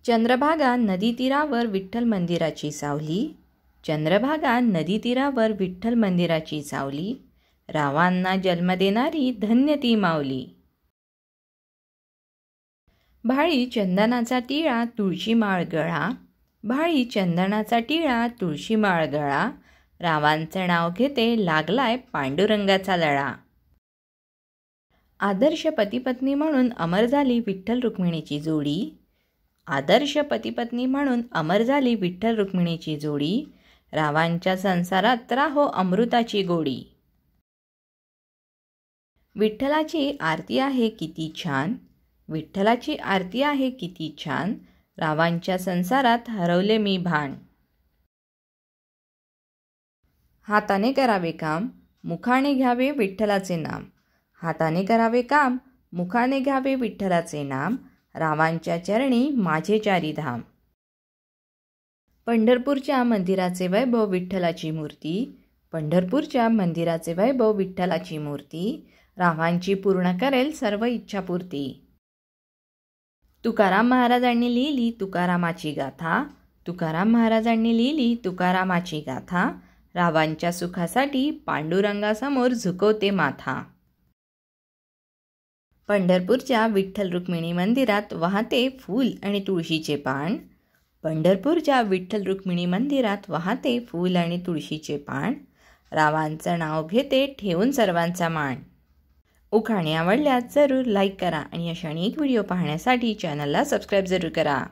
चंद्रभागा नदी तीरावर विठ्ठल मंदिराची सावली, चंद्रभागा नदी तीरावर विठ्ठल मंदिराची सावली, रावांना जन्म देणारी धन्य ती माऊली. भाळी चंदनाचा टिळा तुळशी माळ गळा, भाळी चंदनाचा टिळा तुळशी माळ गळा, रावांचं नाव घेते लागलाय पांडुरंगाचा लळा. आदर्श पतिपत्नी म्हणून अमर झाली विठ्ठल रुक्मिणीची जोडी, आदर्श पतिपत्नी म्हणून अमर झाली विठ्ठल रुक्मिणीची जोडी, रावांच्या संसारात राहो अमृताची गोडी. विठ्ठलाची आरती आहे किती छान, विठ्ठलाची आरती आहे किती छान, रावांच्या संसारात हरवले मी भान. हाताने करावे काम, मुखाने घ्यावे विठ्ठलाचे नाम, हाताने करावे काम, मुखाने घ्यावे विठ्ठलाचे नाम, रावांच्या चरणी माझे चारी धाम. पंढरपूरच्या मंदिराचे वैभव विठ्ठलाची मूर्ती, पंढरपूरच्या मंदिराचे वैभव विठ्ठलाची मूर्ती, रावांची पूर्ण करेल सर्व इच्छापूर्ती. तुकाराम महाराजांनी लिहिली तुकारामाची गाथा, तुकाराम महाराजांनी लिहिली तुकारामाची गाथा, रावांच्या सुखासाठी पांडुरंगासमोर झुकवते माथा. पंढरपूरच्या विठ्ठल रुक्मिणी मंदिरात वाहते फूल आणि तुळशीचे पान, पंढरपूरच्या विठ्ठल रुक्मिणी मंदिरात वाहते फूल आणि तुळशीचे पान, रावांचं नाव घेते ठेवून सर्वांचा मान. उखाणे आवडल्यास जरूर लाईक करा आणि अशा अनेक व्हिडिओ पाहण्यासाठी चॅनलला सबस्क्राईब जरूर करा.